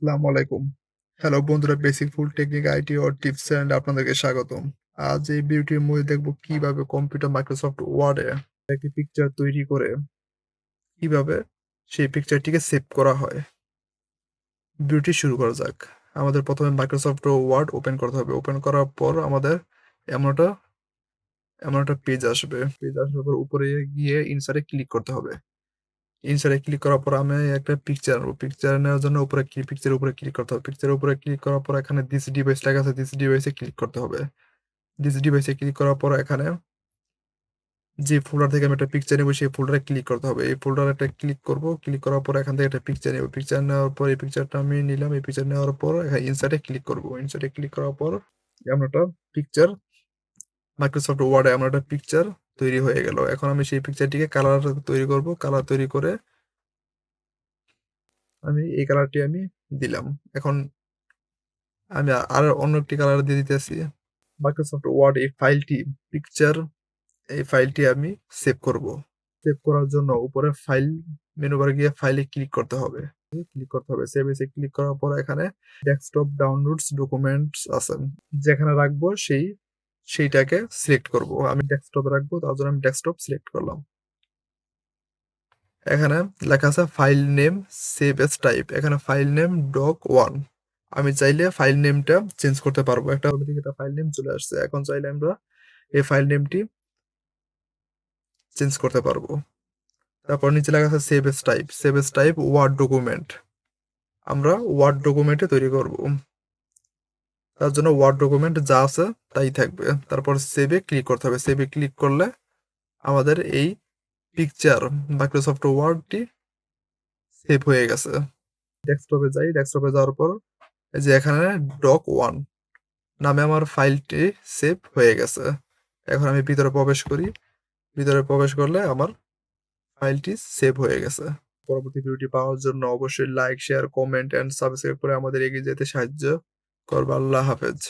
আসসালামু আলাইকুম। হ্যালো বন্ধুরা, বেসিক ফুল টেকনিক আইটি ও টিপস চ্যানেলে আপনাদেরকে স্বাগতম। আজ এই ভিডিওটির মধ্যে দেখব কিভাবে কম্পিউটার মাইক্রোসফট ওয়ার্ডে একটি পিকচার তৈরি করে কিভাবে সেই পিকচারটিকে সেভ করা হয়। ভিডিওটি শুরু করা যাক। আমাদের প্রথমে মাইক্রোসফট ওয়ার্ড ওপেন করতে হবে। ওপেন করার পর আমাদের এমন একটা এমন একটা পেজ আসবে। পেজ আসার পর উপরে গিয়ে ইনসার্টে ক্লিক করতে হবে। ইনসার্টে ক্লিক করার পর আমি একটা পিকচার নেবো। পিকচার নেওয়ার জন্য পিকচারের উপরে ক্লিক করতে হবে। পিকচারের উপরে ক্লিক করার পর এখানে দিস ডিভাইস লেখা আছে। দিস ডিভাইসে ক্লিক করতে হবে। দিস ডিভাইসে ক্লিক করার পর এখানে যে ফোল্ডার থেকে আমি একটা পিকচার নেবো সেই ফোল্ডারে ক্লিক করতে হবে। এই ফোল্ডারে একটা ক্লিক করব। ক্লিক করার পর এখান থেকে একটা পিকচার নেব। পিকচার নেওয়ার পর এই পিকচারটা আমি নিলাম। এই পিকচার নেওয়ার পর এখানে ইনসার্টে ক্লিক করব। ইনসার্টে ক্লিক করার পর এমন একটা পিকচার মাইক্রোসফট ওয়ার্ডে এমন একটা পিকচার তৈরি হয়ে গেল। এখন আমি সেই পিকচারটিকে কালার তৈরি করব। কালার তৈরি করে আমি এই কালারটি আমি দিলাম। এখন আমি আর অন্য একটি কালার দিয়ে দিতেছি। মাইক্রোসফট ওয়ার্ড এই ফাইলটি আমি সেভ করব। সেভ করার জন্য উপরে ফাইল মেনু বারে গিয়ে ফাইলে ক্লিক করতে হবে। সেভ এসে ক্লিক করার পর এখানে ডেস্কটপ ডাউনলোডস ডকুমেন্টস আছে। যেখানে রাখবো সেইটাকে সিলেক্ট করব। আমি ডেস্কটপে রাখবো, তার জন্য আমি ডেস্কটপ সিলেক্ট করলাম। এখানে লেখা আছে file name save as type. এখানে ফাইল নেম doc1। আমি চাইলে ফাইল নেমটা চেঞ্জ করতে পারবো। একটা ফাইল নেম চলে আসছে। এখন চাইলে আমরা এই ফাইল নেমটি চেঞ্জ করতে পারবো। তারপর নিচে লেখা আছে save as type. Save as type word document. আমরা ওয়ার্ড ডকুমেন্টে তৈরি করব। তার জন্য ওয়ার্ড ডকুমেন্ট যা আছে তাই থাকবে। তারপর সেভে ক্লিক করতে হবে। সেভে ক্লিক করলে আমাদের এই পিকচার মাইক্রোসফট ওয়ার্ডটি সেভ হয়ে গেছে। ডেস্কটপে যাই। ডেস্কটপে যাওয়ার পর এই যে এখানে doc1 নামে আমার ফাইলটি সেভ হয়ে গেছে। এখন আমি ভিতরে প্রবেশ করি। ভিতরে প্রবেশ করলে আমার ফাইলটি সেভ হয়ে গেছে। পরবর্তী ভিডিওটি পাওয়ার জন্য অবশ্যই like, share, comment and subscribe করে আমাদের এগিয়ে যেতে সাহায্য করবে। আল্লাহ হাফেজ।